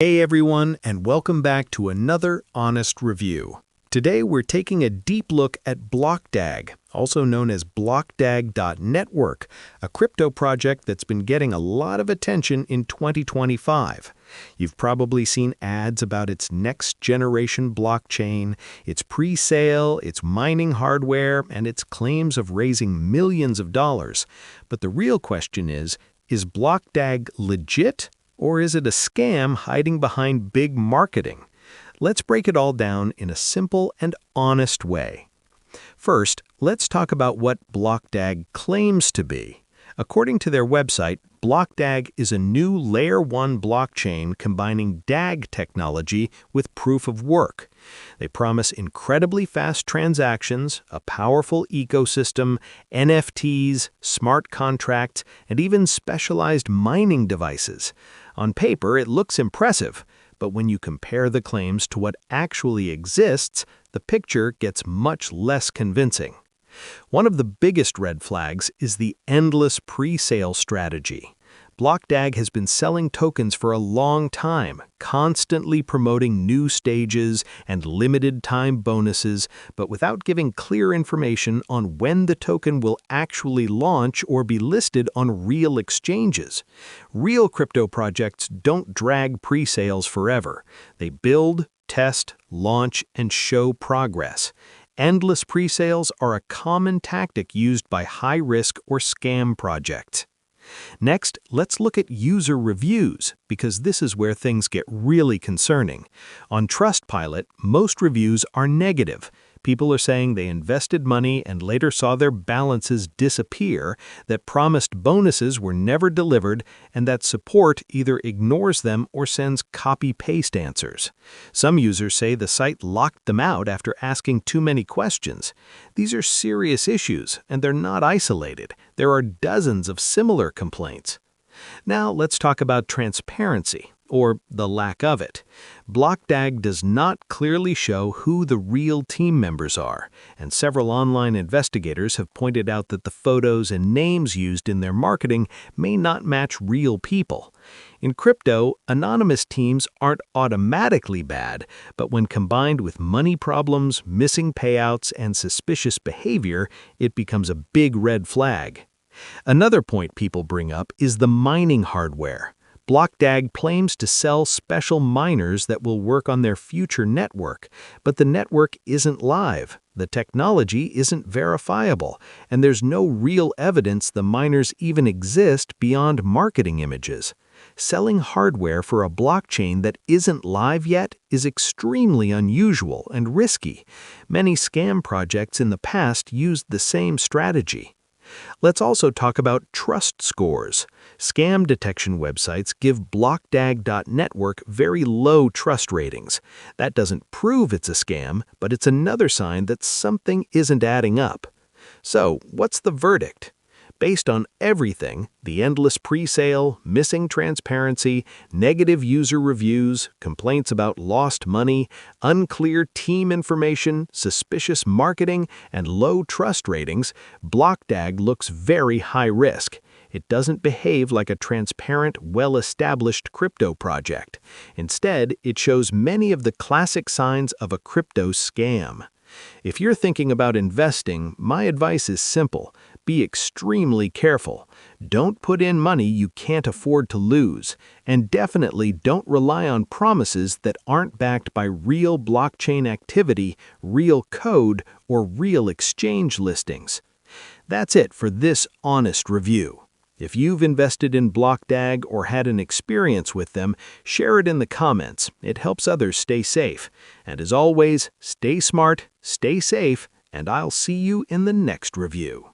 Hey everyone, and welcome back to another honest review. Today we're taking a deep look at Blockdag, also known as Blockdag.network, a crypto project that's been getting a lot of attention in 2025. You've probably seen ads about its next-generation blockchain, its pre-sale, its mining hardware, and its claims of raising millions of dollars. But the real question is Blockdag legit? Or is it a scam hiding behind big marketing? Let's break it all down in a simple and honest way. First, let's talk about what Blockdag claims to be. According to their website, Blockdag is a new Layer 1 blockchain combining DAG technology with proof of work. They promise incredibly fast transactions, a powerful ecosystem, NFTs, smart contracts, and even specialized mining devices. On paper, it looks impressive, but when you compare the claims to what actually exists, the picture gets much less convincing. One of the biggest red flags is the endless pre-sale strategy. Blockdag has been selling tokens for a long time, constantly promoting new stages and limited-time bonuses, but without giving clear information on when the token will actually launch or be listed on real exchanges. Real crypto projects don't drag pre-sales forever. They build, test, launch, and show progress. Endless pre-sales are a common tactic used by high-risk or scam projects. Next, let's look at user reviews, because this is where things get really concerning. On Trustpilot, most reviews are negative. People are saying they invested money and later saw their balances disappear, that promised bonuses were never delivered, and that support either ignores them or sends copy-paste answers. Some users say the site locked them out after asking too many questions. These are serious issues, and they're not isolated. There are dozens of similar complaints. Now let's talk about transparency, or the lack of it. Blockdag does not clearly show who the real team members are, and several online investigators have pointed out that the photos and names used in their marketing may not match real people. In crypto, anonymous teams aren't automatically bad, but when combined with money problems, missing payouts, and suspicious behavior, it becomes a big red flag. Another point people bring up is the mining hardware. Blockdag claims to sell special miners that will work on their future network, but the network isn't live, the technology isn't verifiable, and there's no real evidence the miners even exist beyond marketing images. Selling hardware for a blockchain that isn't live yet is extremely unusual and risky. Many scam projects in the past used the same strategy. Let's also talk about trust scores. Scam detection websites give Blockdag.network very low trust ratings. That doesn't prove it's a scam, but it's another sign that something isn't adding up. So, what's the verdict? Based on everything, the endless pre-sale, missing transparency, negative user reviews, complaints about lost money, unclear team information, suspicious marketing, and low trust ratings, Blockdag looks very high risk. It doesn't behave like a transparent, well-established crypto project. Instead, it shows many of the classic signs of a crypto scam. If you're thinking about investing, my advice is simple. Be extremely careful. Don't put in money you can't afford to lose, and definitely don't rely on promises that aren't backed by real blockchain activity, real code, or real exchange listings. That's it for this honest review. If you've invested in Blockdag or had an experience with them, share it in the comments. It helps others stay safe. And as always, stay smart, stay safe, and I'll see you in the next review.